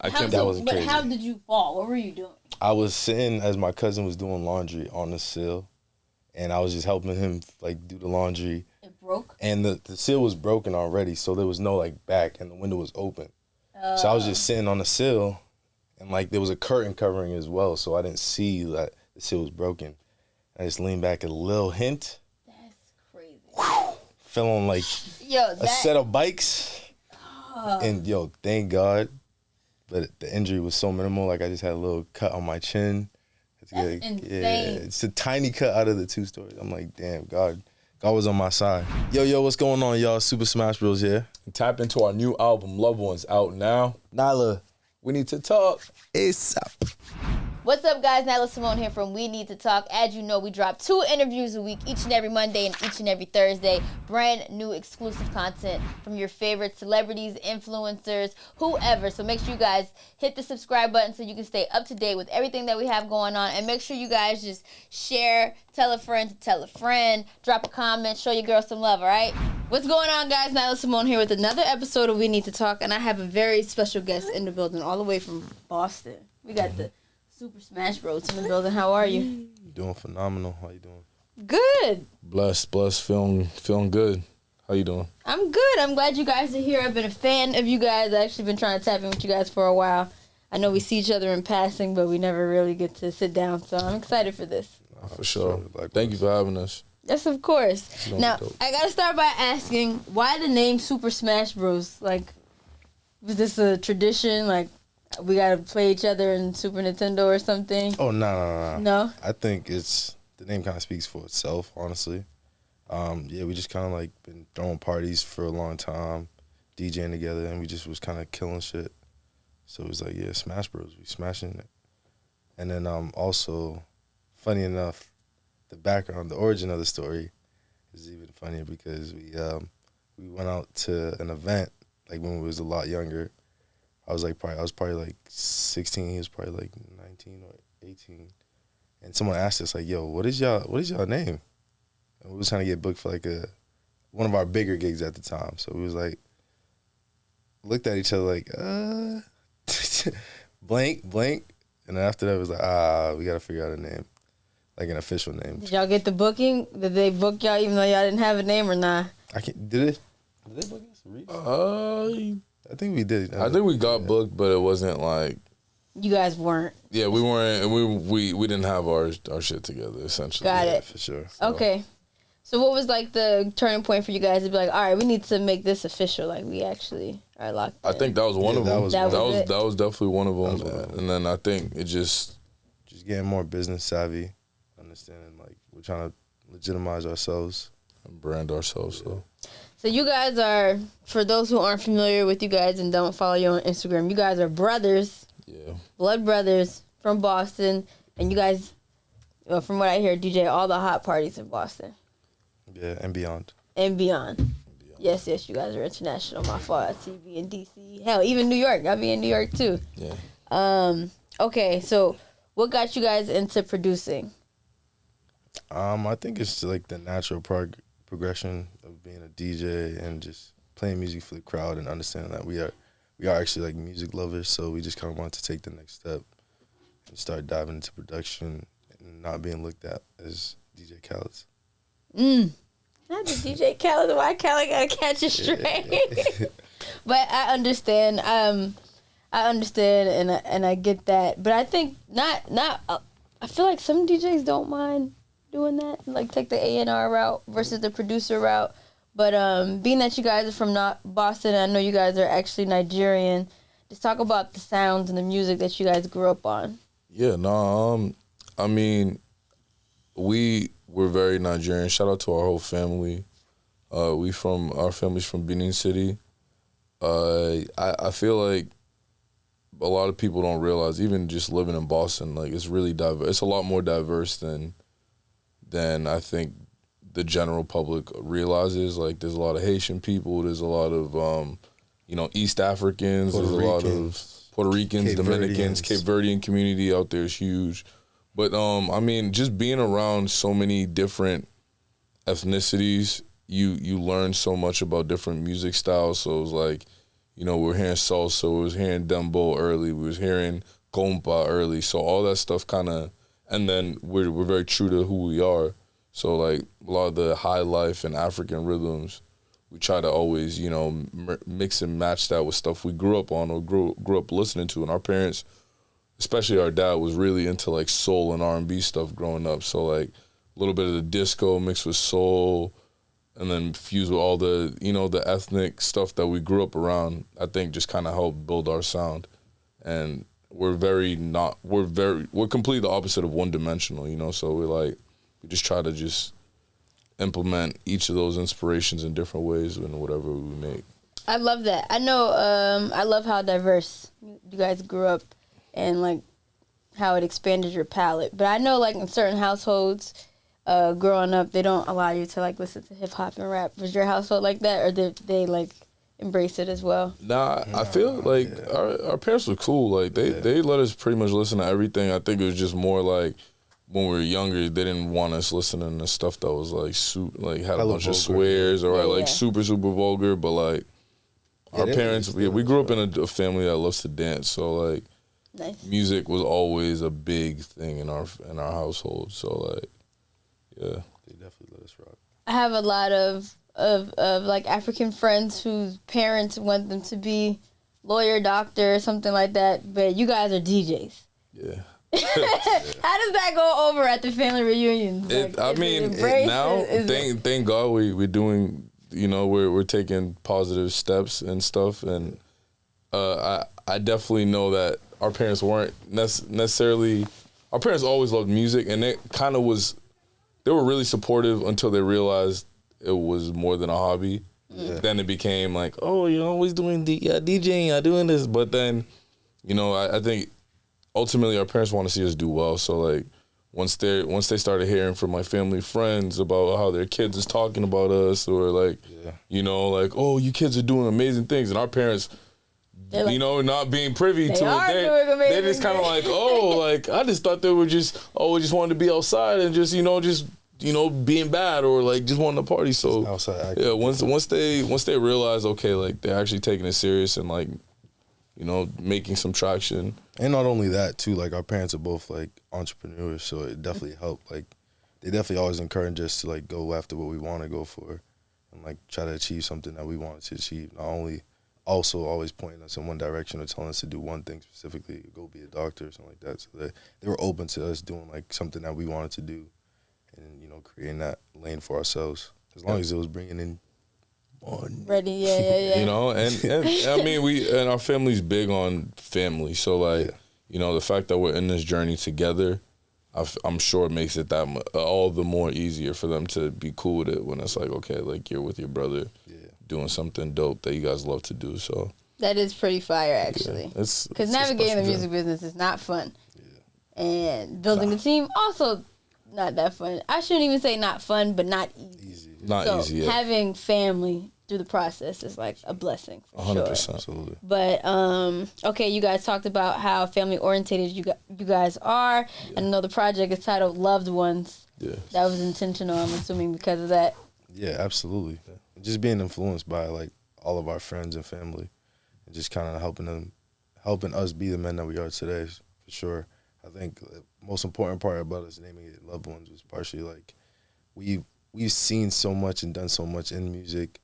That wasn't crazy. But how did you fall? What were you doing? I was sitting as my cousin was doing laundry on the sill, and I was just helping him like do the laundry. It broke? And the sill was broken already, so there was no like back, and the window was open. So I was just sitting on the sill, and like there was a curtain covering as well, so I didn't see that the sill was broken. I just leaned back, a little hint. That's crazy. Whew, fell on like a set of bikes. And thank God. But the injury was so minimal. Like I just had a little cut on my chin. That's insane. Yeah, it's a tiny cut out of the 2 stories. I'm like, damn, God was on my side. Yo, what's going on, y'all? SuperSmashBroz here. And tap into our new album, Loved Ones, out now. Nyla, we need to talk. ASAP. What's up, guys? Nyla Symone here from We Need to Talk. As you know, we drop 2 interviews a week, each and every Monday and each and every Thursday. Brand new exclusive content from your favorite celebrities, influencers, whoever. So make sure you guys hit the subscribe button so you can stay up to date with everything that we have going on. And make sure you guys just share, tell a friend to tell a friend, drop a comment, show your girl some love, all right? What's going on, guys? Nyla Symone here with another episode of We Need to Talk. And I have a very special guest in the building, all the way from Boston. We got the SuperSmashBroz in the building. How are you? Doing phenomenal. How you doing? Good. Blessed, feeling good. How you doing? I'm good. I'm glad you guys are here. I've been a fan of you guys. I've actually been trying to tap in with you guys for a while. I know we see each other in passing, but we never really get to sit down, so I'm excited for this. For sure. Thank you for having us. Yes, of course. Now, I got to start by asking, why the name SuperSmashBroz? Like, was this a tradition? Like, we gotta play each other in Super Nintendo or something? Oh, no. No? I think the name kind of speaks for itself, honestly. We just kind of like been throwing parties for a long time, DJing together, and we just was kind of killing shit. So it was like, yeah, Smash Bros. We smashing it. And then also, funny enough, the origin of the story is even funnier because we went out to an event like when we was a lot younger. I was probably like 16. He was probably like 19 or 18, and someone asked us like, "Yo, what is y'all name?" And we was trying to get booked for like one of our bigger gigs at the time. So we was like, looked at each other like, blank, and then after that it was like, we gotta figure out a name, like an official name. Did y'all get the booking? Did they book y'all even though y'all didn't have a name or not? Did they book us? I think we did. I think we got booked, but it wasn't like... You guys weren't. Yeah, we weren't, and we didn't have our shit together, essentially. Got it. For sure. So. Okay. So what was like the turning point for you guys to be like, all right, we need to make this official, like we actually are locked in? I think that was one of them. That was definitely one of them. And then I think it just getting more business savvy, understanding like we're trying to legitimize ourselves and brand ourselves. So you guys are, for those who aren't familiar with you guys and don't follow you on Instagram, you guys are brothers. Yeah. Blood brothers from Boston. And you guys, well, from what I hear, DJ all the hot parties in Boston. Yeah, and beyond. And beyond. Yes, you guys are international. My fault. I see you be in D.C. Hell, even New York. I'll be in New York, too. Yeah. Okay, so what got you guys into producing? I think it's like the natural progression of being a DJ and just playing music for the crowd and understanding that we are actually like music lovers, so we just kind of wanted to take the next step and start diving into production and not being looked at as DJ Khaled's. Not the DJ Khaled. Why Khaled gotta catch a straight? But I understand. I understand and I get that. But I think not. I feel like some DJs don't mind doing that, like take the A&R route versus the producer route. But being that you guys are from Boston, I know you guys are actually Nigerian. Just talk about the sounds and the music that you guys grew up on. Yeah, I mean, we're very Nigerian. Shout out to our whole family. Our family's from Benin City. I feel like a lot of people don't realize, even just living in Boston, like it's really diverse. It's a lot more diverse than I think the general public realizes. Like there's a lot of Haitian people. There's a lot of East Africans. There's a lot of Puerto Ricans, Dominicans, Cape Verdean community out there is huge. But I mean, just being around so many different ethnicities, you learn so much about different music styles. So it was like, You know, we were hearing salsa, we was hearing dembow early, we was hearing compa early. So all that stuff kind of, and then we're very true to who we are. So like a lot of the high life and African rhythms, we try to always, you know, mix and match that with stuff we grew up on or grew up listening to. And our parents, especially our dad, was really into like soul and R&B stuff growing up. So like a little bit of the disco mixed with soul, and then fused with all the, you know, the ethnic stuff that we grew up around, I think just kind of helped build our sound. And we're completely the opposite of one-dimensional, you know, so we just try to just implement each of those inspirations in different ways in whatever we make. I love that. I know, I love how diverse you guys grew up and, like, how it expanded your palette. But I know, like, in certain households, growing up, they don't allow you to, like, listen to hip-hop and rap. Was your household like that, or did they, like, embrace it as well? Nah, I feel like our parents were cool. Like, they let us pretty much listen to everything. I think it was just more, like, when we were younger, they didn't want us listening to stuff that was, like, had a bunch of swears or, super, super vulgar. But, like, our parents, we grew up in a family that loves to dance. So, like, nice. Music was always a big thing in our household. So, like, yeah. They definitely let us rock. I have a lot of like African friends whose parents want them to be lawyer, doctor, something like that, but you guys are DJs. Yeah. How does that go over at the family reunions? Thank God we're doing, you know, we're taking positive steps and stuff, and I definitely know that our parents weren't necessarily. Our parents always loved music, and it kind of was. They were really supportive until they realized it was more than a hobby. Yeah. Then it became like, oh, you're always doing DJing, you're doing this. But then, you know, I think ultimately our parents want to see us do well. So like once they started hearing from my family friends about how their kids is talking about us, or like, you know, like, oh, you kids are doing amazing things, and our parents, like, you know, not being privy to it, they just kind of like, oh, like I just thought they were just, we just wanted to be outside and just being bad, or like just wanting to party. So outside, yeah, once they realize, okay, like they're actually taking it serious and like, you know, making some traction. And not only that too, like our parents are both like entrepreneurs, so it definitely helped. Like they definitely always encourage us to like go after what we want to go for, and like try to achieve something that we wanted to achieve. Not only also always pointing us in one direction or telling us to do one thing specifically, go be a doctor or something like that. So they were open to us doing like something that we wanted to do, and you know, creating that lane for ourselves, as long as it was bringing in money. Ready, yeah. You know, and I mean, our family's big on family, so like, you know, the fact that we're in this journey together, I'm sure it makes it all the more easier for them to be cool with it when it's like, okay, like you're with your brother, doing something dope that you guys love to do. So that is pretty fire, actually. Because navigating the music business is not fun, and building a team also not that fun. I shouldn't even say not fun, but not easy. Not easy. Yeah. Having family through the process is like a blessing. 100%, sure. Absolutely. But okay, you guys talked about how family oriented you guys are. Yeah. I know the project is titled "Loved Ones." Yeah, that was intentional. I'm assuming because of that. Yeah, absolutely. Yeah. Just being influenced by like all of our friends and family, and just kind of helping us be the men that we are today, for sure. I think the most important part about us naming it Loved Ones was partially like we've seen so much and done so much in music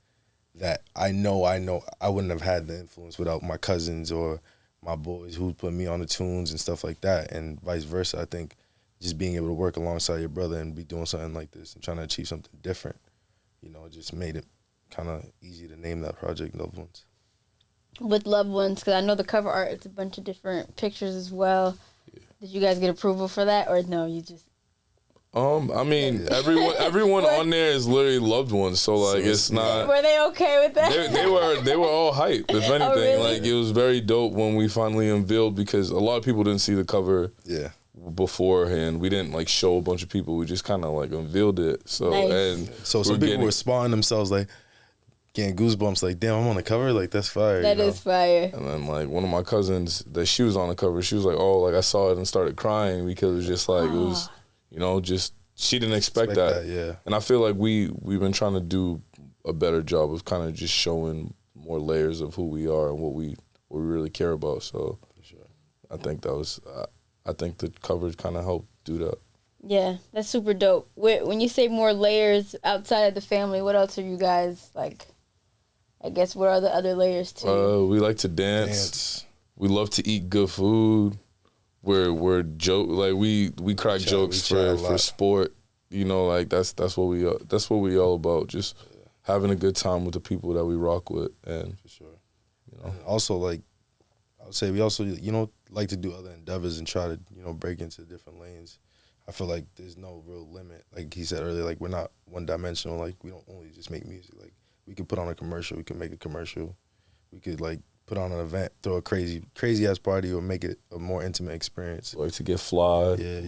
that I know I wouldn't have had the influence without my cousins or my boys who put me on the tunes and stuff like that, and vice versa. I think just being able to work alongside your brother and be doing something like this and trying to achieve something different, you know, it just made it kind of easy to name that project Loved Ones. With Loved Ones, because I know the cover art, it's a bunch of different pictures as well. Yeah. Did you guys get approval for that, or no, you just... I mean, everyone on there is literally loved ones, so like it's not. Were they okay with that? They were all hype. If anything, oh, really? Like it was very dope when we finally unveiled, because a lot of people didn't see the cover. Yeah. Beforehand, we didn't like show a bunch of people. We just kind of like unveiled it. So nice. So some people were spotting themselves like getting goosebumps. Like, damn, I'm on the cover. Like that's fire. That is fire. And then like one of my cousins, that she was on the cover. She was like, oh, like I saw it and started crying because it was just like it was. You know, just she didn't expect that. Yeah. And I feel like we've been trying to do a better job of kind of just showing more layers of who we are and what we really care about. So For sure. I think I think the coverage kind of helped do that. Yeah, that's super dope. When you say more layers outside of the family, what else are you guys like? I guess what are the other layers too? We like to dance. We love to eat good food. We're joke like we crack jokes for sport. You know, like that's what we all about. Just having a good time with the people that we rock with, and For sure. you know, And also, like, I would say we also, like to do other endeavors and try to, break into different lanes. I feel like there's no real limit. Like he said earlier, like we're not one-dimensional. Like we don't only just make music. Like we could put on a commercial. We could make a commercial. We could like put on an event, throw a crazy ass party, or make it a more intimate experience. like to get fly. Yeah.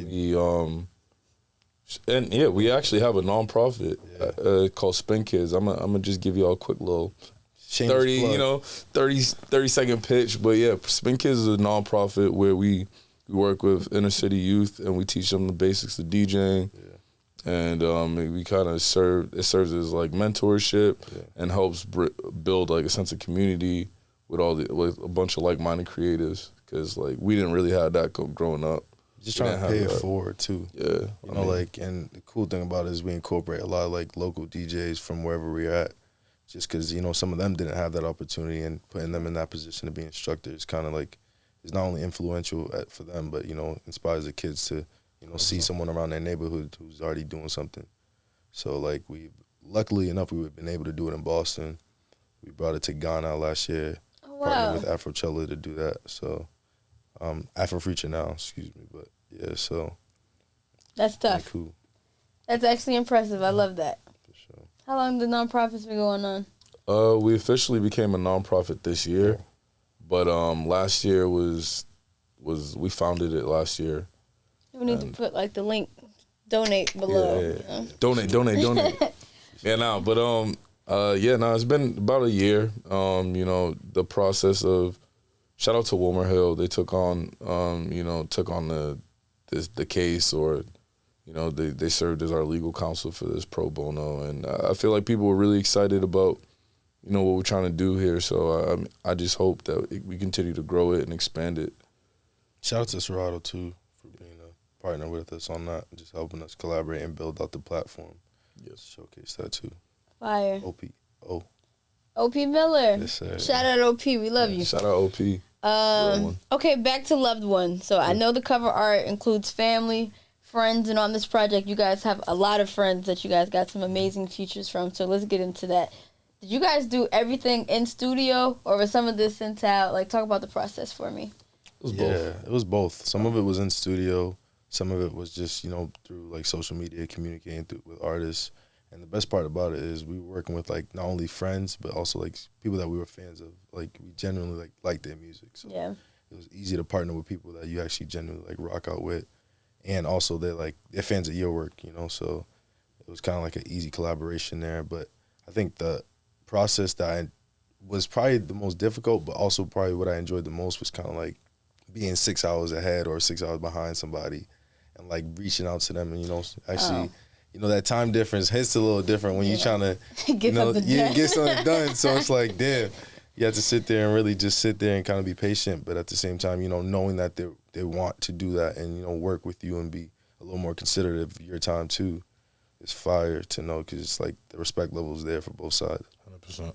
We actually have a nonprofit called Spin Kids. I'm gonna just give y'all a quick little Shameless plug. 30 second pitch. But yeah, Spin Kids is a nonprofit where we work with inner city youth and we teach them the basics of DJing. Yeah. And we kind of serves as like mentorship and helps build like a sense of community with with a bunch of like-minded creatives, because like we didn't really have that growing up. Just trying to pay it forward too. Yeah, and the cool thing about it is we incorporate a lot of like local DJs from wherever we're at, just because some of them didn't have that opportunity, and putting them in that position to be instructors kind of like is not only influential for them, but inspires the kids to see someone around their neighborhood who's already doing something. So like luckily enough, we've been able to do it in Boston. We brought it to Ghana last year. Oh, wow. Partnered with Afrochella to do that. So Afrofuture now, excuse me, but yeah, so That's tough. cool. That's actually impressive. I love that. For sure. How long the nonprofits been going on? We officially became a nonprofit this year, but last year was we founded it last year. We need to put like the link, donate below. Yeah. Donate. It's been about a year. The process of, shout out to Wilmer Hill. They took on the case, or they served as our legal counsel for this pro bono, and I feel like people were really excited about what we're trying to do here. So I just hope that we continue to grow it and expand it. Shout out to Serato too for being a partner with us on that, just helping us collaborate and build out the platform. Yes, showcase that too. Fire. OP Miller. Yes, sir. Shout out OP. We love you. Shout out OP. Okay, back to Loved One. So I know the cover art includes family, friends, and on this project you guys have a lot of friends that you guys got some amazing features from. So let's get into that. Did you guys do everything in studio, or was some of this sent out? Like, talk about the process for me. It was both. Some of it was in studio. Some of it was just, through like social media, communicating with artists. And the best part about it is we were working with like not only friends, but also like people that we were fans of. Like we genuinely like their music. So it was easy to partner with people that you actually genuinely like rock out with. And also they're fans of your work, so it was kind of like an easy collaboration there. But I think the process that was probably the most difficult, but also probably what I enjoyed the most was kind of like being 6 hours ahead or 6 hours behind somebody and like reaching out to them and, that time difference hits a little different when you're trying to get something done. So it's like, damn, you have to sit there and really just sit there and kind of be patient. But at the same time, knowing that they want to do that and, work with you and be a little more considerate of your time too, is fire to know, because it's like the respect level is there for both sides. 100%.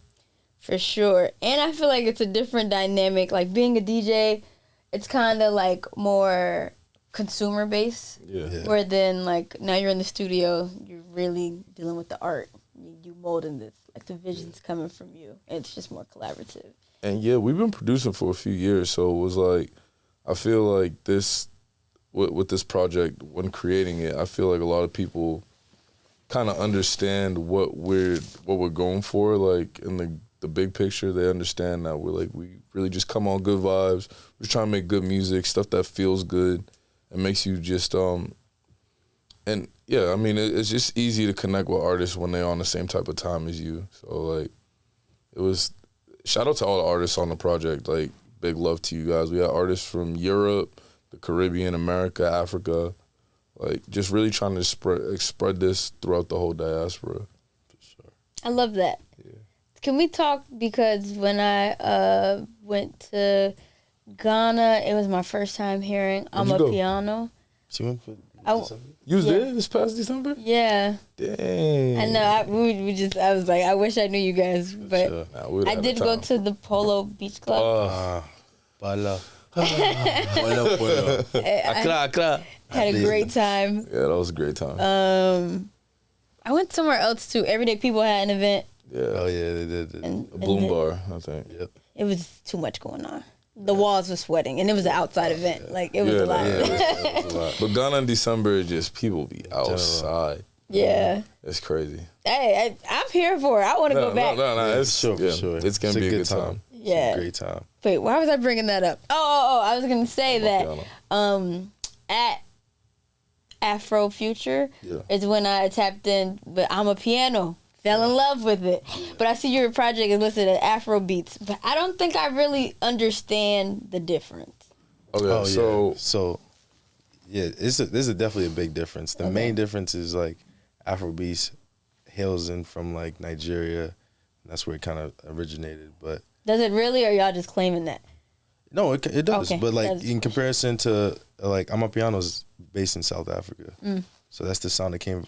For sure. And I feel like it's a different dynamic. Like being a DJ, it's kind of like more consumer based. Yeah. Where then like now you're in the studio, you're really dealing with the art. You molding this. Like the vision's coming from you. And it's just more collaborative. And we've been producing for a few years, so it was like, I feel like this, with this project, when creating it, I feel like a lot of people kind of understand what we're going for, like in the big picture. They understand that we really just come on good vibes. We're trying to make good music, stuff that feels good and makes you just it's just easy to connect with artists when they're on the same type of time as you. So like, it was, shout out to all the artists on the project. Like, big love to you guys. We had artists from Europe, the Caribbean, America, Africa. Like, just really trying to spread this throughout the whole diaspora. For sure. I love that. Yeah. It's Can we talk, because when I went to Ghana, it was my first time hearing Amapiano. She went for You was there this past December? Yeah. Dang. I know. I was like, I wish I knew you guys, but Sure. Nah, I did go to the Polo Beach Club. Bala. Accra. Had a great time. Yeah, that was a great time. I went somewhere else too. Everyday People had an event. Yeah. Oh yeah, they did. And Bloom Bar, I think. Yep. It was too much going on. The walls were sweating, and it was an outside event. Like, it was a lot. It was a lot. But Ghana in December, just people be outside. Yeah. It's crazy. Hey, I'm here for it. I want to go back. No, it's sure, for sure. It's gonna be a good time. Yeah. It's a great time. Wait, why was I bringing that up? Oh, I was gonna say that at Afro Future is when I tapped in with Amapiano. Fell in love with it. But I see your project is listed as Afrobeats. But I don't think I really understand the difference. Okay, so yeah, there's definitely a big difference. The main difference is like Afrobeats hails in from like Nigeria. And that's where it kind of originated. But Does it really, or y'all just claiming that? no, it does. Okay, But like that's- in comparison to like Amapiano's based in South Africa, so that's the sound it came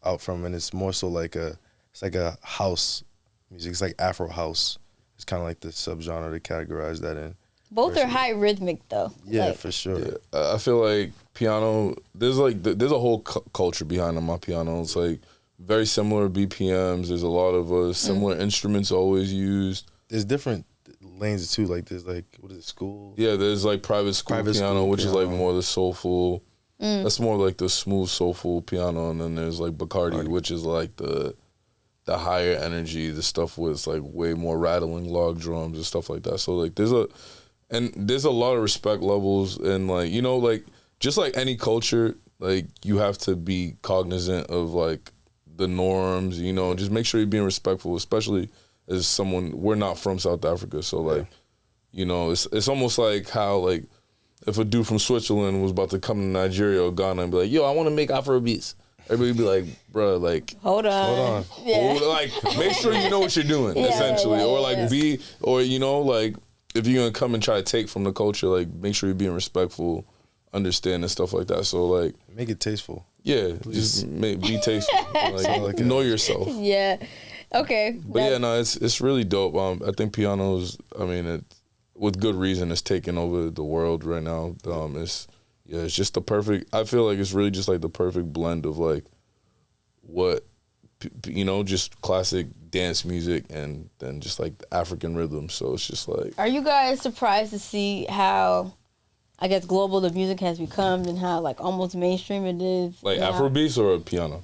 out from, and it's more so like it's like a house music. It's like Afro house. It's kind of like the subgenre to categorize that in. Both are high rhythmic though. Yeah, Like, for sure. Yeah, I feel like piano. There's a whole culture behind my piano. It's like very similar BPMs. There's a lot of similar instruments always used. There's different lanes too. Like there's like, what is it, school? Yeah, there's like private school piano, which is like more the soulful. That's more like the smooth soulful piano, and then there's like Bacardi, which is like the higher energy, the stuff with like way more rattling log drums and stuff like that. So like there's a lot of respect levels, and like, you know, like just like any culture, like you have to be cognizant of like the norms, you know, just make sure you're being respectful, especially as someone, we're not from South Africa, so like, you know, it's almost like how like if a dude from Switzerland was about to come to Nigeria or Ghana and be like, yo, I want to make Afrobeats. Everybody be like, bro, like, hold on. Yeah. or, like, make sure you know what you're doing, essentially. Or like you know, like if you're gonna come and try to take from the culture, like make sure you're being respectful, understand and stuff like that. So like, Make it tasteful. yeah, just be tasteful. Like, know yourself. Yeah. Okay. But yeah, no, it's really dope. I think pianos, I mean, with good reason, it's taking over the world right now. It's just the perfect. I feel like it's really just like the perfect blend of like what you know, just classic dance music and then just like African rhythm. So it's just like. Are you guys surprised to see how, I guess, global the music has become and how like almost mainstream it is? Like now? Afrobeats or piano?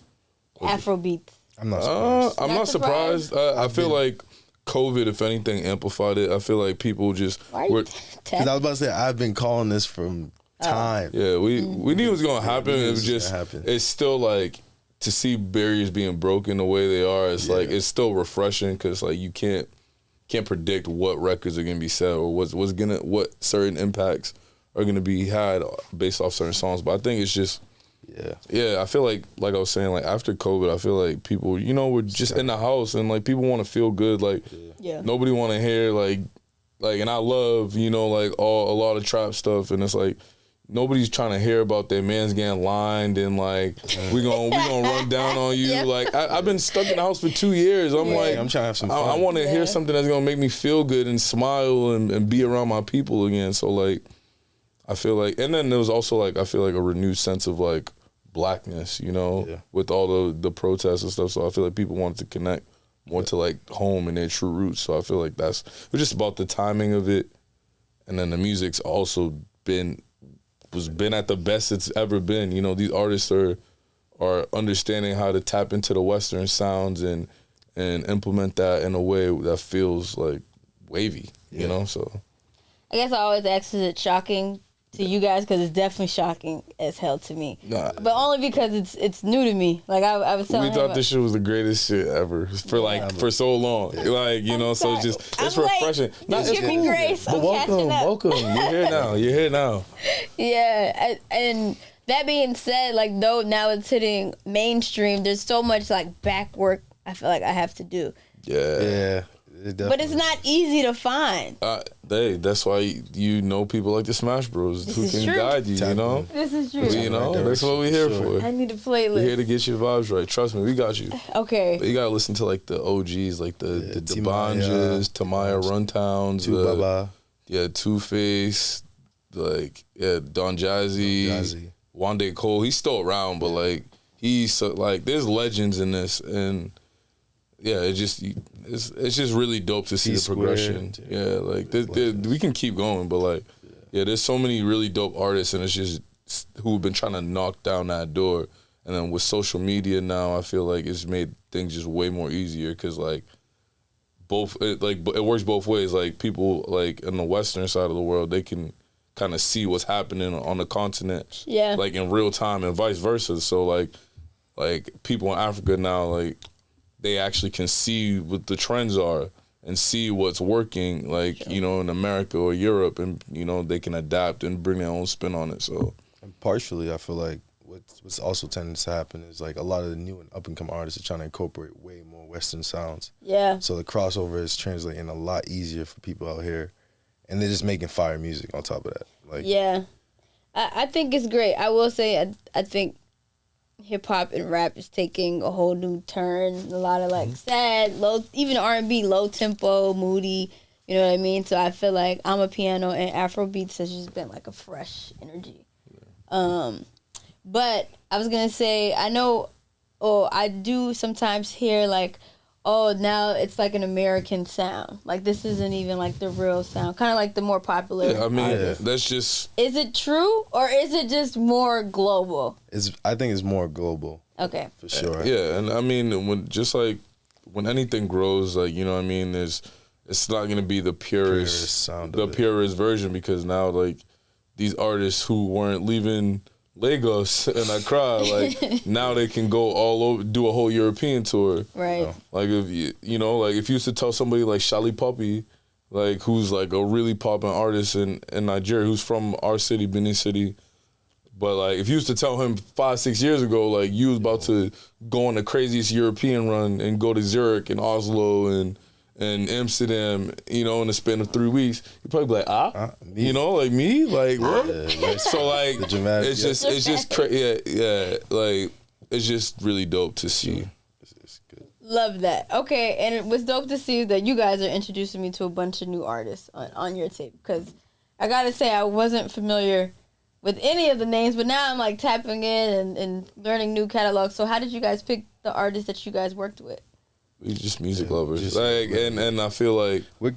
Afrobeats. I'm not surprised. I'm not surprised. I feel like COVID, if anything, amplified it. I feel like people just. Why are you Because I was about to say, I've been calling this from time. Yeah, we knew it was gonna happen. It was just, it's still like to see barriers being broken the way they are. It's like it's still refreshing because like you can't predict what records are gonna be set or what certain impacts are gonna be had based off certain songs. But I think it's just. Yeah, I feel like I was saying, like after COVID, I feel like people, you know, were just in the house and like people want to feel good. Like nobody want to hear like, and I love, you know, like a lot of trap stuff, and it's like nobody's trying to hear about their man's getting lined and like we gonna run down on you. Like I've been stuck in the house for 2 years. I'm like, I'm trying to have some fun. I want to hear something that's gonna make me feel good and smile and be around my people again. So like, I feel like, and then there was also like I feel like a renewed sense of like blackness, you know, with all the protests and stuff. So I feel like people wanted to connect more to like home and their true roots. So I feel like it was just about the timing of it, and then the music's also been at the best it's ever been. You know, these artists are understanding how to tap into the Western sounds and implement that in a way that feels like wavy. You know, so I guess I always ask, is it shocking to you guys? Because it's definitely shocking as hell to me. Nah. But only because it's new to me. Like I was telling we thought this shit was the greatest shit ever for so long. Like, you know, so it's refreshing. Just give me grace. But welcome. You're here now. Yeah, and that being said, like though now it's hitting mainstream, there's so much like back work I feel like I have to do. Yeah. But it's not easy to find. That's why you know people like the SuperSmashBroz who can guide you, you know? This is true. You know, that's what we're here for. I need a playlist. We're here to get your vibes right. Trust me, we got you. Okay. But you gotta listen to like the OGs, like the Banjas, Tamaya Runtowns, Baba. Yeah, Two-Face, like Don Jazzy, Wande Cole. He's still around, but like he's like there's legends in this, and yeah, it's just really dope to see the progression. Yeah, like we can keep going, but like there's so many really dope artists, and it's just who've been trying to knock down that door. And then with social media now, I feel like it's made things just way more easier because like it works both ways. Like people like in the Western side of the world, they can kind of see what's happening on the continent, like in real time, and vice versa. So like people in Africa now, like they actually can see what the trends are and see what's working, like you know, in America or Europe, and you know they can adapt and bring their own spin on it. So and partially, I feel like what's also tending to happen is like a lot of the new and up and coming artists are trying to incorporate way more Western sounds. Yeah. So the crossover is translating a lot easier for people out here, and they're just making fire music on top of that. Like I think it's great. I will say I think hip hop and rap is taking a whole new turn. A lot of like sad, low, even R&B, low tempo, moody. You know what I mean? So I feel like Amapiano and Afrobeats has just been like a fresh energy. But I was gonna say, I know, I do sometimes hear like, now it's like an American sound. Like this isn't even like the real sound. Kind of like the more popular. Yeah, I mean, artists. that's just. Is it true or is it just more global? I think it's more global. Okay. For sure. Yeah, and I mean, when anything grows, like you know, what I mean, it's not gonna be the purest sound, the purest version, because now like these artists who weren't leaving Lagos and Accra, like now they can go all over, do a whole European tour. Right. Like if you know, like if you used to tell somebody like Shali Puppy, like who's like a really popping artist in Nigeria, who's from our city, Benin City, but like if you used to tell him 5-6 years ago, like you was about to go on the craziest European run and go to Zurich and Oslo and Amsterdam, you know, in the span of 3 weeks, you'd probably be like, you know, like me, like what? So like, it's just like it's just really dope to see. It's good. Love that. Okay, and it was dope to see that you guys are introducing me to a bunch of new artists on your tape, because I gotta say I wasn't familiar with any of the names, but now I'm like tapping in and learning new catalogs. So how did you guys pick the artists that you guys worked with? We just music lovers, like, and I feel like we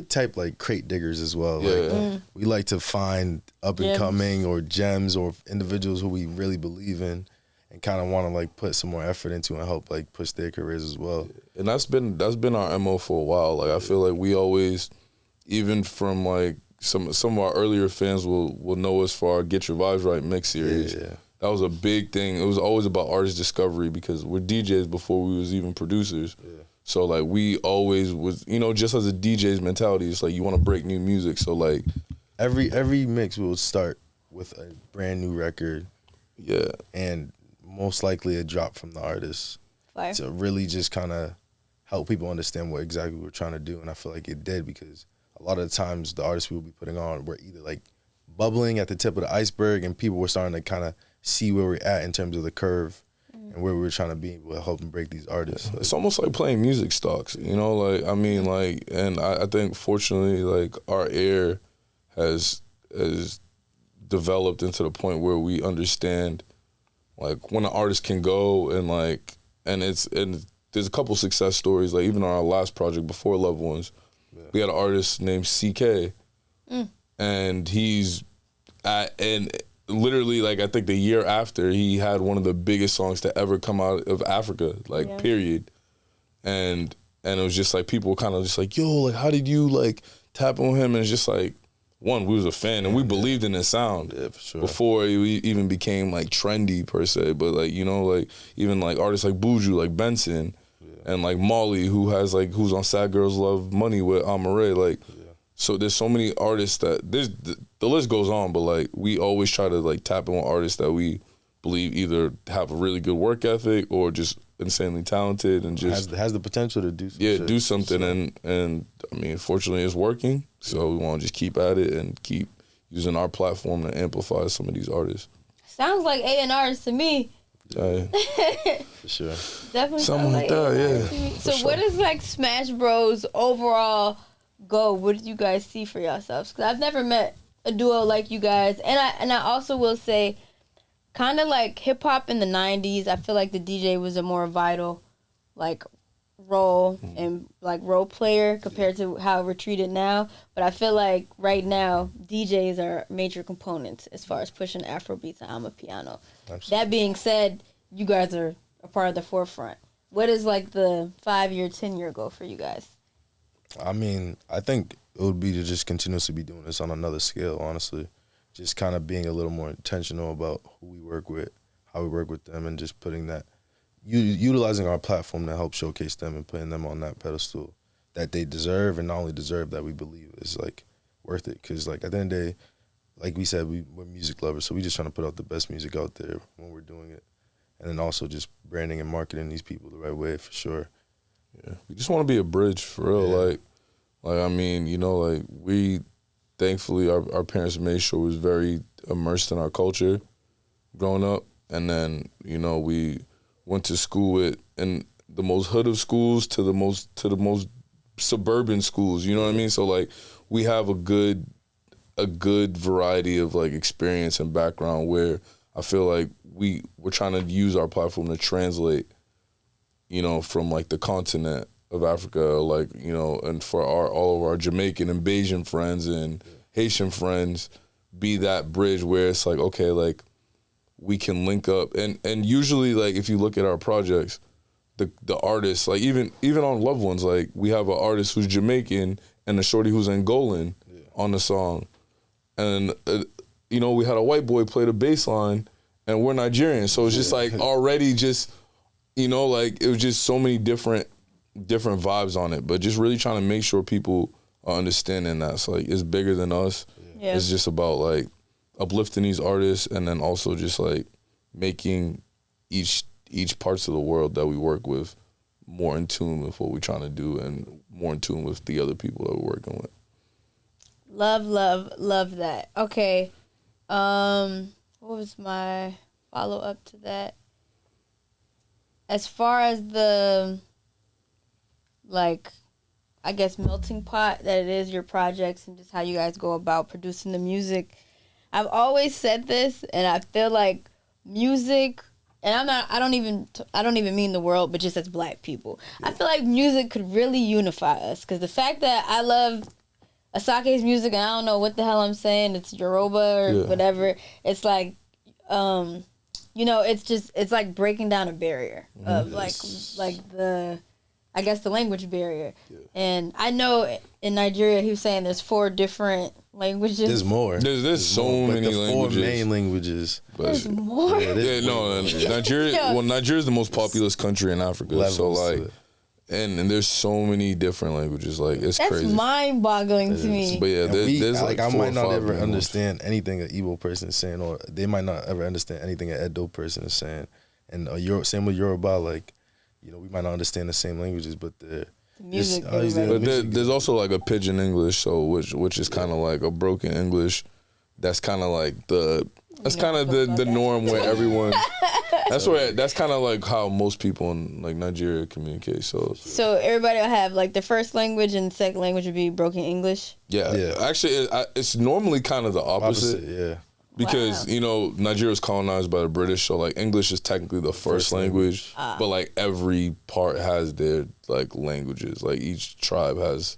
type like crate diggers as well. Like, we like to find up and coming or gems or individuals who we really believe in, and kind of want to like put some more effort into and help like push their careers as well. And that's been our MO for a while. Like I feel like we always, even from like some of our earlier fans will know us for our Get Your Vibes Right mix series. Yeah. That was a big thing. It was always about artist discovery, because we're DJs before we was even producers. Yeah. So like we always was, you know, just as a DJ's mentality, it's like you want to break new music. So like every mix will start with a brand new record. Yeah. And most likely a drop from the artist. Fire. To really just kind of help people understand what exactly we're trying to do. And I feel like it did, because a lot of the times the artists we will be putting on were either like bubbling at the tip of the iceberg, and people were starting to kind of see where we're at in terms of the curve and where we were trying to be with helping break these artists. It's almost like playing music stocks, you know, like, I mean, like, and I think fortunately, like, our ear has developed into the point where we understand, like, when an artist can go and, like, and there's a couple success stories, like, even on our last project before Loved Ones, we had an artist named CK, and literally, like, I think the year after, he had one of the biggest songs to ever come out of Africa, like, period. And it was just, like, people were kind of just like, yo, like, how did you, like, tap on him? And it's just, like, one, we was a fan, and we believed in his sound. Yeah, for sure. Before we even became, like, trendy, per se. But, like, you know, like, even, like, artists like Buju, like Benson, and, like, Molly, who's on Sad Girls Love Money with Amare, like, so there's so many artists that the list goes on, but like we always try to like tap in with artists that we believe either have a really good work ethic or just insanely talented and just has the potential to do do something. And I mean, fortunately, it's working. So we want to just keep at it and keep using our platform to amplify some of these artists. Sounds like A&Rs to me. For sure. Definitely something like that, yeah. So what is like SmashBroz overall goal? What do you guys see for yourselves? Because I've never met a duo like you guys, and I also will say, kind of like hip hop in the '90s. I feel like the DJ was a more vital, like, role and like role player compared to how we're treated now. But I feel like right now DJs are major components as far as pushing Afrobeats and Amapiano. That being said, you guys are a part of the forefront. What is like the 5-year, 10-year goal for you guys? I mean, I think it would be to just continuously be doing this on another scale, honestly. Just kind of being a little more intentional about who we work with, how we work with them, and just putting that, utilizing our platform to help showcase them and putting them on that pedestal that they deserve, and not only deserve, that we believe is like worth it. Because like at the end of the day, like we said, we're music lovers, so we just trying to put out the best music out there when we're doing it. And then also just branding and marketing these people the right way, for sure. Yeah, we just want to be a bridge, for real. Yeah. Like I mean, you know, like we, thankfully, our parents made sure we was very immersed in our culture growing up. And then, you know, we went to school with, in the most hood of schools to the most suburban schools, you know what I mean? So like we have a good variety of like experience and background where I feel like we're trying to use our platform to translate, you know, from like the continent of Africa, like, you know, and for all of our Jamaican and Bajan friends and Haitian friends, be that bridge where it's like, okay, like we can link up. And usually, like, if you look at our projects, the artists, like even on Loved Ones, like we have an artist who's Jamaican and a shorty who's Angolan on the song. And, you know, we had a white boy play the bass line and we're Nigerian. So it's just like already just, you know, like it was just so many different vibes on it, but just really trying to make sure people are understanding that it's like it's bigger than us. Yeah. It's just about like uplifting these artists and then also just like making each parts of the world that we work with more in tune with what we're trying to do and more in tune with the other people that we're working with. Love that. Okay. What was my follow-up to that? As far as the, like, I guess melting pot that it is your projects and just how you guys go about producing the music, I've always said this, and I feel like music, and I don't even mean the world, but just as Black people, I feel like music could really unify us, because the fact that I love Asake's music and I don't know what the hell I'm saying, it's Yoruba or whatever, it's like, you know, it's like breaking down a barrier of like the, I guess, the language barrier. Yeah. And I know in Nigeria, he was saying there's 4 different languages. There's more. There's so many languages. 4 main languages. There's more. Nigeria. Well, Nigeria is the most populous country in Africa. Levels, so like, and there's so many different languages. Like it's crazy. That's mind-boggling to me. But yeah, there's like I might not ever understand anything an Igbo person is saying, or they might not ever understand anything an Edo person is saying. And same with Yoruba, like, you know, we might not understand the same languages, but the music. But there's also like a pidgin English, so which is kind of like a broken English. That's kind of like the norm where everyone. That's kind of like how most people in like Nigeria communicate. So everybody will have like their first language and second language would be broken English. Yeah. Actually, it's normally kind of the opposite. Yeah. Because, you know, Nigeria was colonized by the British, so, like, English is technically the first language. But, like, every part has their, like, languages. Like, each tribe has,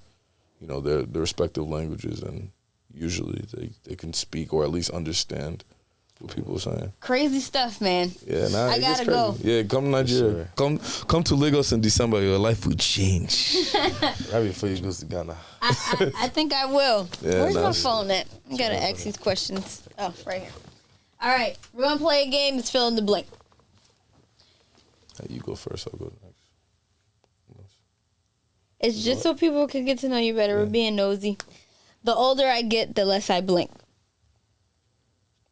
you know, their respective languages, and usually they can speak or at least understand what people are saying. Crazy stuff, man. Yeah, I gotta go. Yeah, come to Nigeria. Sure. Come to Lagos in December. Your life will change. Right before you go to Ghana. I think I will. Yeah, where's my phone at? I gotta ask these questions. Oh, right here. All right, we're gonna play a game. It's fill in the blank. Hey, you go first. I'll go next. It's just so people can get to know you better. Yeah. We're being nosy. The older I get, the less I blink.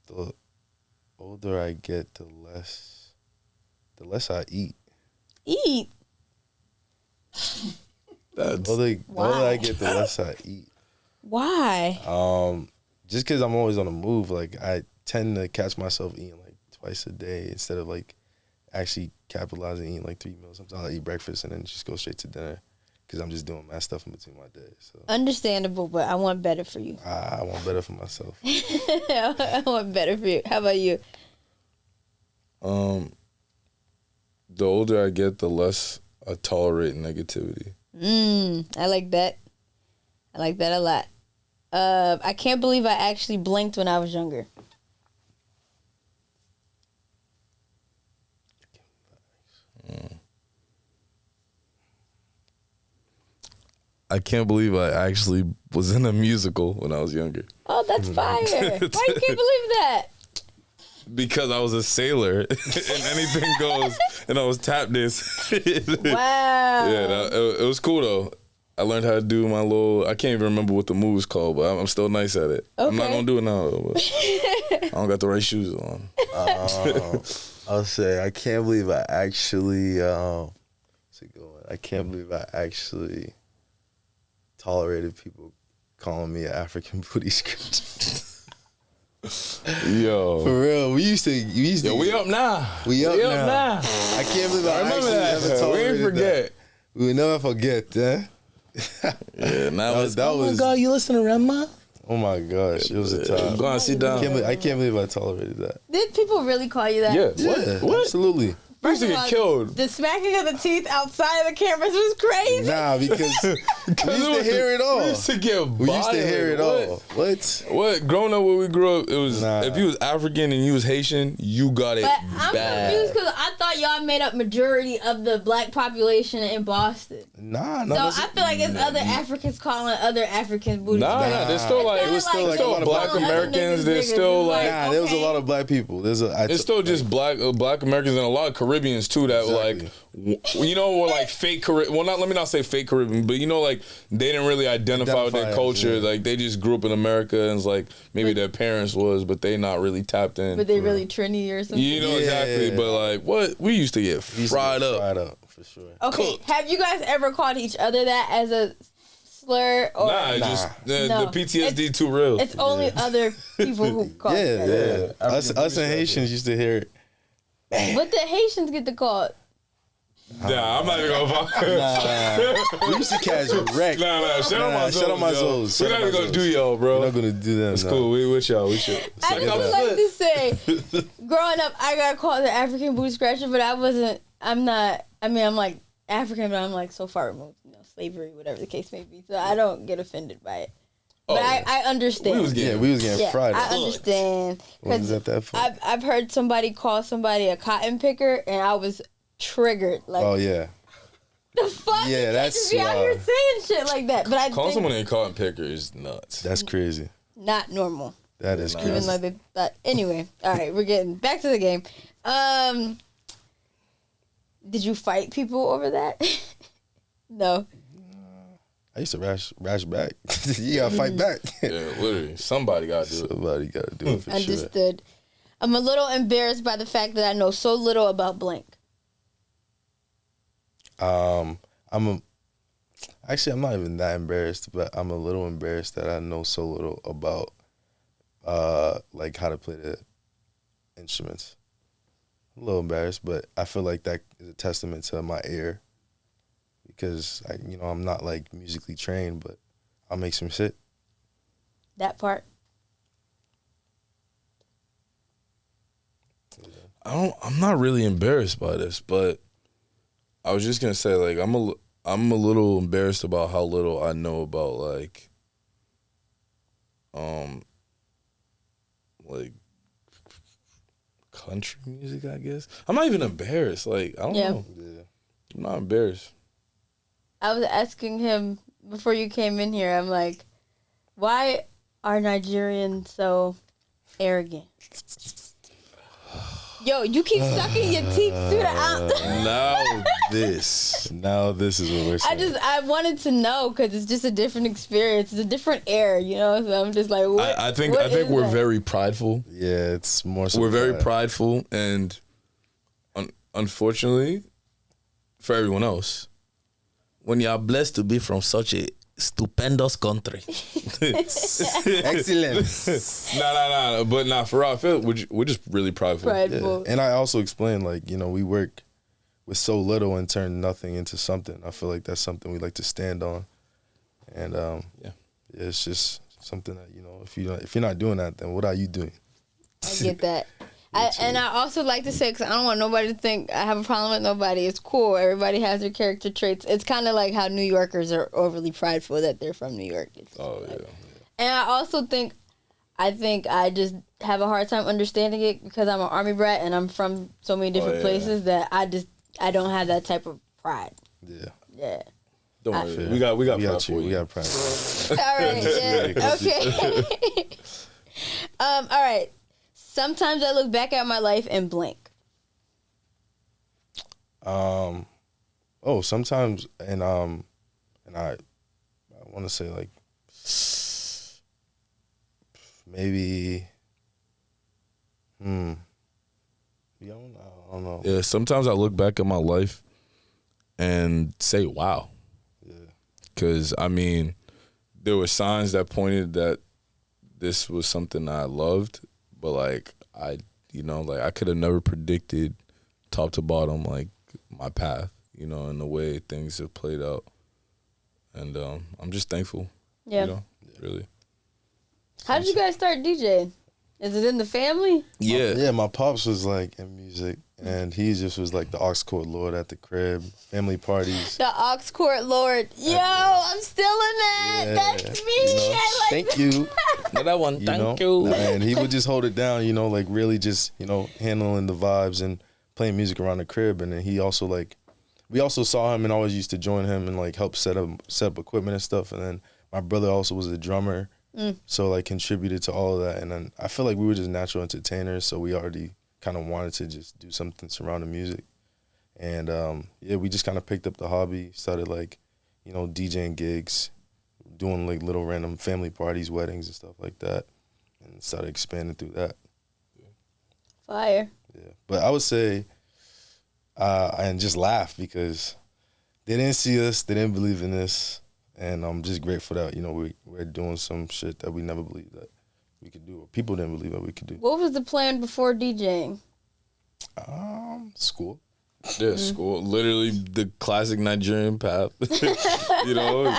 The older I get, the less I eat. Eat. That's The older I get, the less I eat. Why? Just because I'm always on the move, like I tend to catch myself eating like twice a day instead of like actually capitalizing eating like 3 meals. Sometimes I eat breakfast and then just go straight to dinner because I'm just doing mad stuff in between my days. So Understandable, but I want better for you. I want better for myself. I want better for you. How about you? the older I get, the less I tolerate negativity. I like that. I like that a lot. I can't believe I actually blinked when I was younger. I can't believe I actually was in a musical when I was younger. Oh, that's fire. Why you can't believe that? Because I was a sailor and anything goes, and I was tap dance. Wow. Yeah, it was cool though. I learned how to do my little. I can't even remember what the move is called, but I'm still nice at it. I'm not Okay. gonna do it now though. But I don't got the right shoes on. I'll say I can't believe I actually. What's it going? I can't believe I actually tolerated people calling me an African booty scratcher. Yo, For real, we used to. yo, we up now. We up now. I can't believe I Remember actually that? ever We tolerated ain't forget. that. We will never forget, eh? Yeah, now That it's. that Oh my was- God, you listen to Rema? Oh my gosh, it was a Go time. on, sit down. I can't believe I tolerated that. Did people really call you that? Yeah, Yeah, what? absolutely. We used to get killed. The smacking of the teeth outside of the cameras was crazy. Nah, because we used to hear it all. We used to get We used to hear it violated. all. What? What? Growing up where we grew up, it was Nah. if you was African and you was Haitian, you got it But I'm bad. confused because I thought y'all made up majority of the black population in Boston. Nah, So no. I feel like it's other Africans calling other Africans booty. Nah, scratchers. there's still like It was still like still a lot of black calling other Americans. niggas There's niggas. still It's like Nah, there was a okay. lot of black people. it's still just black Americans and a lot of Caribbeans too that were like, were like fake Caribbean. Well, let me not say fake Caribbean, but like they didn't really identify with their Identify as, culture. yeah. Like they just grew up in America and it's like maybe their parents was, but they not really tapped in. But they really Trini or something. You know Yeah. exactly. But like what we used to get We used to fried get up. Fried up, for sure. Okay, cooked. have you guys ever called each other that as a slur? Or Nah, it's just No. the PTSD too real. it's only other people who call it Yeah, that. yeah. Us and Haitians used to hear it. What the Haitians get to call it? Nah, I'm not even gonna fuck. We used to catch wreck. Nah, shut on my Shut on my souls. souls. We're not even gonna do y'all, bro. We're not gonna do that. It's cool. We with y'all. We should. I just would like to say, growing up, I got called the African booty scratcher, but I'm like African, but I'm like so far removed, slavery, whatever the case may be. So I don't get offended by it. But I understand. We was getting We was getting fried I up. understand. When was Because at that point? I've heard somebody call somebody a cotton picker, and I was triggered. Like, Oh yeah. the fuck? Yeah, You that's can't just be out here wild. saying shit like that. But I Calling think someone a cotton picker is nuts. That's crazy. not normal. That is Even crazy. though they thought. Anyway, all right, we're getting back to the game. Did you fight people over that? No. I used to rash back. You gotta fight back. Yeah, literally. Somebody got to do it. Somebody gotta do it for sure. Understood. I'm a little embarrassed by the fact that I know so little about blank. I'm not even that embarrassed, but I'm a little embarrassed that I know so little about like how to play the instruments. A little embarrassed, but I feel like that is a testament to my ear because I'm not like musically trained, but I'll make some shit. That part. I'm not really embarrassed by this, but I was just gonna say like I'm a little embarrassed about how little I know about like country music, I guess. I'm not even embarrassed. Like I don't Yeah. know. Yeah. I'm not embarrassed. I was asking him before you came in here, I'm like, why are Nigerians so arrogant? Yo, you keep sucking your teeth through the out. Now Now this is what we're saying. I wanted to know because it's just a different experience. It's a different air, So I'm just like, what? I think what is we're that? very prideful. Yeah, it's more so We're very that. prideful, and unfortunately, for everyone else. When you are blessed to be from such a stupendous country. Excellent. Nah. But nah, for real, I feel we're just really prideful. Prideful. And I also explained, like, you know, we work with so little and turn nothing into something. I feel like that's something we like to stand on. And yeah, it's just something that, you know, if you're not doing that, then what are you doing? I get that. And I also like to say, because I don't want nobody to think I have a problem with nobody. It's cool. Everybody has their character traits. It's kind of like how New Yorkers are overly prideful that they're from New York. Yeah. And I also think I just have a hard time understanding it because I'm an Army brat and I'm from so many different places that I don't have that type of pride. Yeah. Don't worry. We got pride for you. We got pride. All right. Yeah. Okay. All right. Sometimes I look back at my life and blank. Sometimes, and I want to say, like, maybe, I don't know. Yeah, sometimes I look back at my life and say, wow. Yeah. Because, I mean, there were signs that pointed that this was something I loved, but, like, I could have never predicted top to bottom, like, my path, you know, and the way things have played out. And I'm just thankful. Yeah. You know, really. How did you guys start DJing? Is it in the family? Yeah. My pops was, like, in music, and he just was, like, the aux cord lord at the crib, family parties. The aux cord lord. Yo, I'm still in that. Yeah, That's me. you know, I like thank you. Another one, Thank you. And he would just hold it down, you know, like really just, you know, handling the vibes and playing music around the crib. And then he also, like, we also saw him and always used to join him and, like, help set up equipment and stuff. And then my brother also was a drummer, so, like, contributed to all of that. And then I feel like we were just natural entertainers, so we already kind of wanted to just do something surrounding music. And, we just kind of picked up the hobby, started, like, you know, DJing gigs, doing, like, little random family parties, weddings and stuff like that, and started expanding through that. Fire. Yeah. But I would say, and just laugh because they didn't see us, they didn't believe in us, and I'm just grateful that, you know, we're doing some shit that we never believed that we could do, or people didn't believe that we could do. What was the plan before DJing? School. Yeah, school. Literally the classic Nigerian path. You know,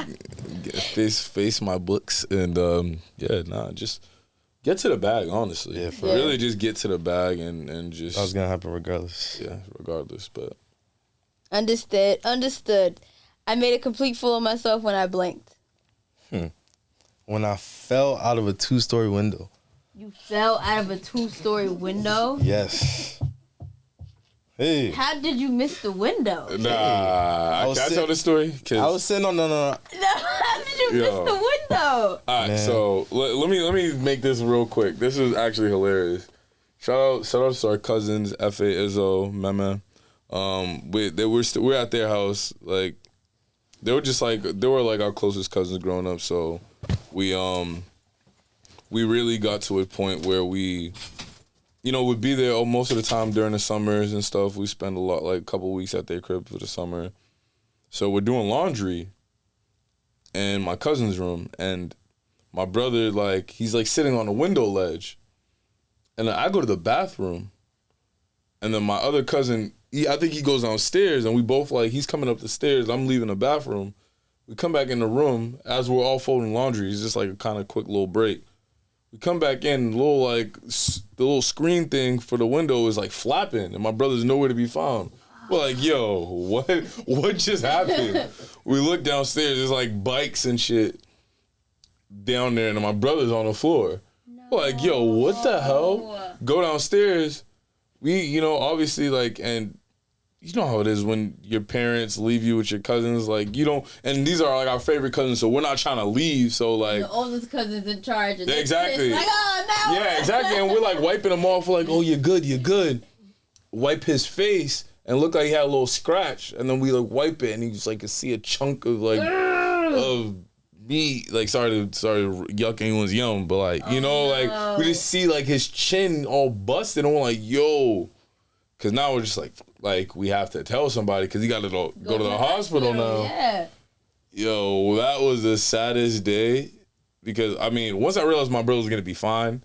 face my books and just get to the bag, honestly. Yeah, for really just get to the bag and just That was gonna happen regardless. Yeah, regardless. But Understood. I made a complete fool of myself when I blinked. When I fell out of a 2-story window. You fell out of a 2-story window? Yes. Hey. How did you miss the window? Nah, can I tell the story? I was sitting on no. No, how did you miss the window? All right, so let me make this real quick. This is actually hilarious. Shout out to our cousins, F.A. Izzo, Meme. We're at their house. Like, they were like our closest cousins growing up. So we really got to a point where we, you know, would be there most of the time during the summers and stuff. We spend a couple weeks at their crib for the summer. So we're doing laundry in my cousin's room, and my brother, like, he's like sitting on a window ledge, and then I go to the bathroom, and then my other cousin, I think he goes downstairs, and we both, like, he's coming up the stairs, I'm leaving the bathroom. We come back in the room as we're all folding laundry. It's just like a kind of quick little break. We come back in, the little screen thing for the window is like flapping, and my brother's nowhere to be found. We're like, yo, what just happened? We look downstairs, there's like bikes and shit down there, and my brother's on the floor. No. We're like, yo, what the hell? Go downstairs. We, you know, obviously, like, and you know how it is when your parents leave you with your cousins, like, you don't, and these are like our favorite cousins, so we're not trying to leave, so like. The oldest cousin's in charge. And exactly. Like, oh, no. Yeah, exactly, and we're like wiping him off, we're like, oh, you're good. Wipe his face, and look like he had a little scratch, and then we like wipe it, and he just like could see a chunk of like, of meat, like, sorry to yuck anyone's yum, but like, you know, like, we just see like his chin all busted, and we're like, yo, because now we're just like, like we have to tell somebody because he got to go to the hospital now. Yeah. Yo, that was the saddest day because I mean, once I realized my brother was gonna be fine,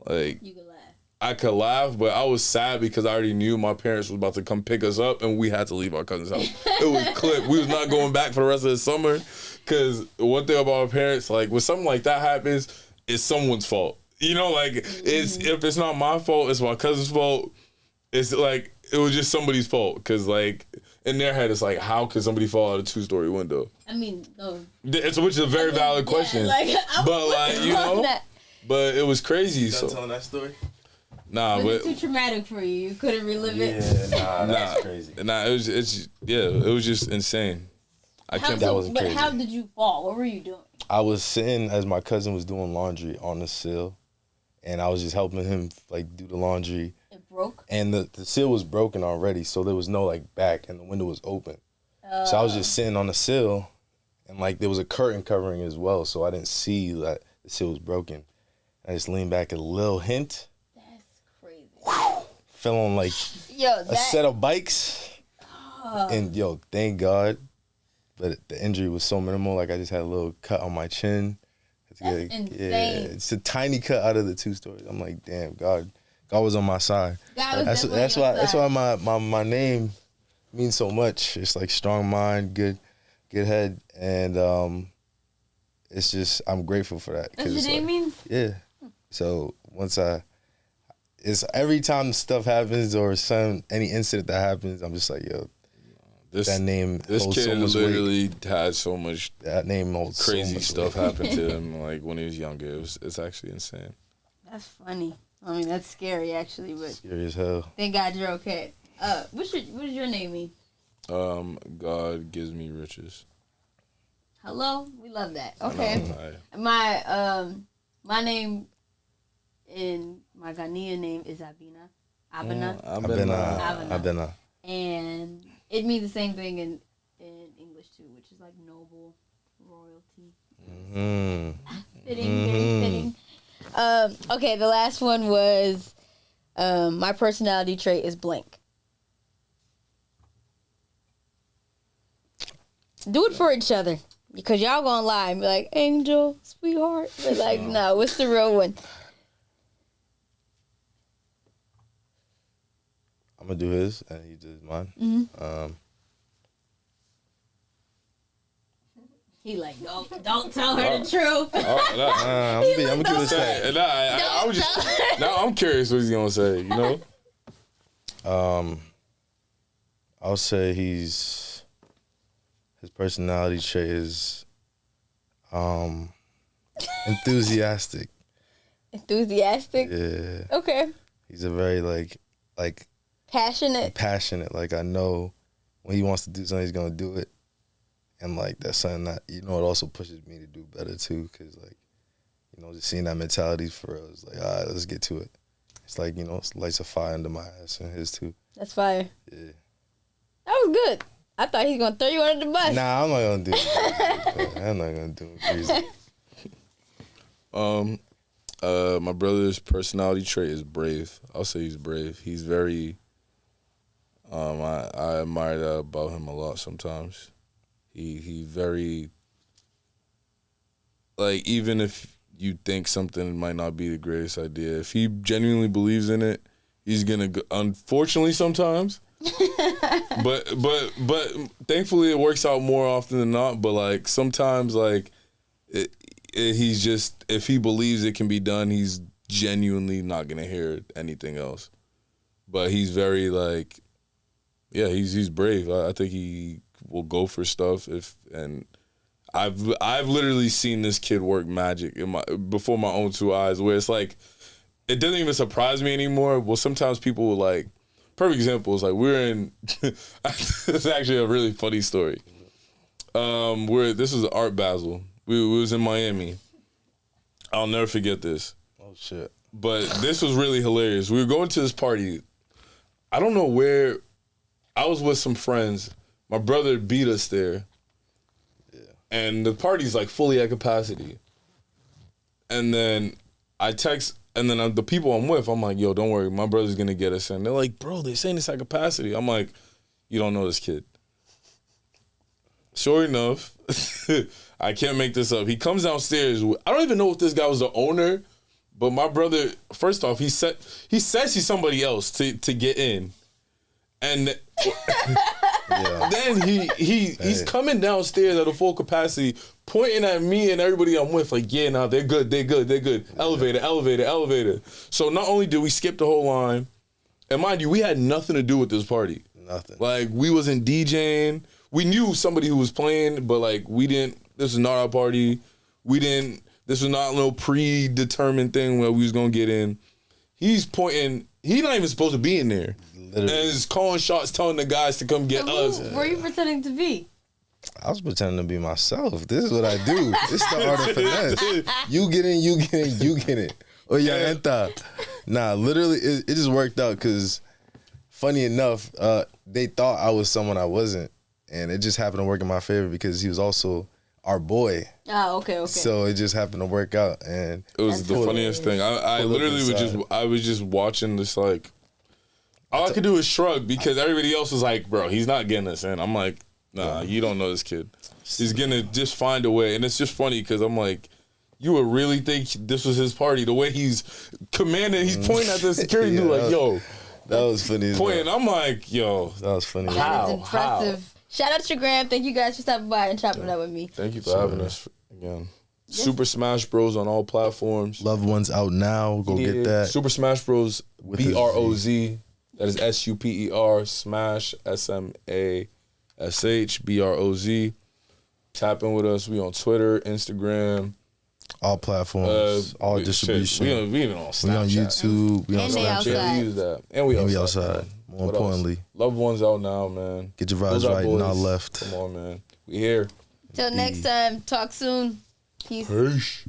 like You could laugh. I could laugh, but I was sad because I already knew my parents was about to come pick us up and we had to leave our cousin's house. It was clipped. We was not going back for the rest of the summer because one thing about our parents, like when something like that happens, it's someone's fault. You know, like it's if it's not my fault, it's my cousin's fault. It's like it was just somebody's fault because like in their head it's like how could somebody fall out a 2-story window? I mean, no. Which is a very valid question. Like, but like you know, but it was crazy. You So telling that story? nah, Was but it too traumatic for you? You couldn't relive it? Yeah, that's crazy. nah, it was just insane. That wasn't But crazy. how did you fall? What were you doing? I was sitting as my cousin was doing laundry on the sill, and I was just helping him like do the laundry. It broke? And the sill was broken already, so there was no like back, and the window was open. So I was just sitting on the sill, and like there was a curtain covering as well, so I didn't see that the sill was broken. I just leaned back, a little hint, That's crazy. fell on like Yo, a set of bikes, and yo, thank God, but the injury was so minimal. Like I just had a little cut on my chin. That's Yeah, insane. it's a tiny cut out of the 2 stories. I'm like, damn, God was on my side. God was That's definitely on your that's side. why my name means so much. It's like strong mind, good head, and it's just I'm grateful for that. That's what your name means? Yeah. So it's every time stuff happens or any incident that happens, I'm just like, yo, that name This holds kid so much literally weight. had so much That name holds so crazy much stuff weight. happen to him like when he was younger. It's actually insane. That's funny. I mean, that's scary actually, but Scary as hell. thank God you're okay. What does your name mean? God gives me riches. Hello? We love that. Okay. I- My name in my Ghanaian name is Abina. Abina. Abena. And it means the same thing in English too, which is like noble, royalty. Mm. Fitting, very fitting. Okay, the last one was my personality trait is blank. Do it for each other. Because y'all gonna lie and be like, Angel, sweetheart. But like, no, what's the real one? I'm gonna do his and he does mine. He like, don't tell her the truth. I'm gonna give this that. I was just now I'm curious what he's gonna say. You know, I'll say his personality trait is enthusiastic. Enthusiastic? Yeah. Okay. He's a very like Passionate. like I know when he wants to do something he's gonna do it, and like that's something that it also pushes me to do better too, because like just seeing that mentality for real is like, all right, let's get to it. It's like it lights a fire under my ass and his too. That's fire. Yeah. That was good. I thought he was gonna throw you under the bus. Nah, I'm not gonna do it. I'm not gonna do it crazy. my brother's personality trait is brave. I'll say he's brave. He's very. I admire that about him a lot. Sometimes, he very. Like even if you think something might not be the greatest idea, if he genuinely believes in it, he's gonna go. Unfortunately, sometimes. but thankfully it works out more often than not. But like sometimes like he's just, if he believes it can be done, he's genuinely not gonna hear anything else. But he's very like, yeah, he's brave. I think he will go for stuff and I've literally seen this kid work magic before my own 2 eyes, where it's like it doesn't even surprise me anymore. Well, sometimes people will like. Perfect example is like we're in. It's actually a really funny story. This was Art Basel. We was in Miami. I'll never forget this. Oh shit! But this was really hilarious. We were going to this party. I don't know where. I was with some friends. My brother beat us there. Yeah. And the party's like fully at capacity. And then I text And then the people I'm with, I'm like, yo, don't worry, my brother's gonna get us in. They're like, bro, they're saying it's at capacity. I'm like, you don't know this kid. Sure enough, I can't make this up. He comes downstairs. I don't even know if this guy was the owner, but my brother, first off, he says he's somebody else to get in. And then he's coming downstairs at a full capacity, pointing at me and everybody I'm with, like, yeah, nah, they're good. Elevator. So not only did we skip the whole line, and mind you, we had nothing to do with this party. Nothing. Like, we wasn't DJing. We knew somebody who was playing, but like, we didn't. This is not our party. This was not no predetermined thing where we was gonna get in. He's pointing. He's not even supposed to be in there. Literally. And he's calling shots, telling the guys to come get us. Who were you pretending to be? I was pretending to be myself. This is what I do. This is the art of finesse. You get in. Oh, yeah, enter. Nah, literally, it just worked out because, funny enough, they thought I was someone I wasn't. And it just happened to work in my favor because he was also our boy. Oh, okay. So it just happened to work out. And it was the funniest thing. I literally was just watching this, like, all I could do is shrug because everybody else was like, bro, he's not getting us in. I'm like, nah, you don't know this kid. He's going to just find a way. And it's just funny because I'm like, you would really think this was his party? The way he's commanding, he's pointing at the security dude like, yo. That was funny. Pointing, I'm like, yo. That was funny. That is impressive. Shout out to your gram. Thank you guys for stopping by and chopping it up with me. Thank you for having us again. Yes. SuperSmashBroz on all platforms. Loved Ones out now. Go get that. SuperSmashBroz, BROZ. That is SUPER, Smash, SMASH, BROZ. Tap in with us. We on Twitter, Instagram. All platforms, all distribution. We even on Snapchat. We on YouTube. We on and Snapchat. We use that. And we outside. More what importantly. Else? Loved Ones out now, man. Get your vibes right, not left. Come on, man. We here. Till next time. Talk soon. Peace. Peace.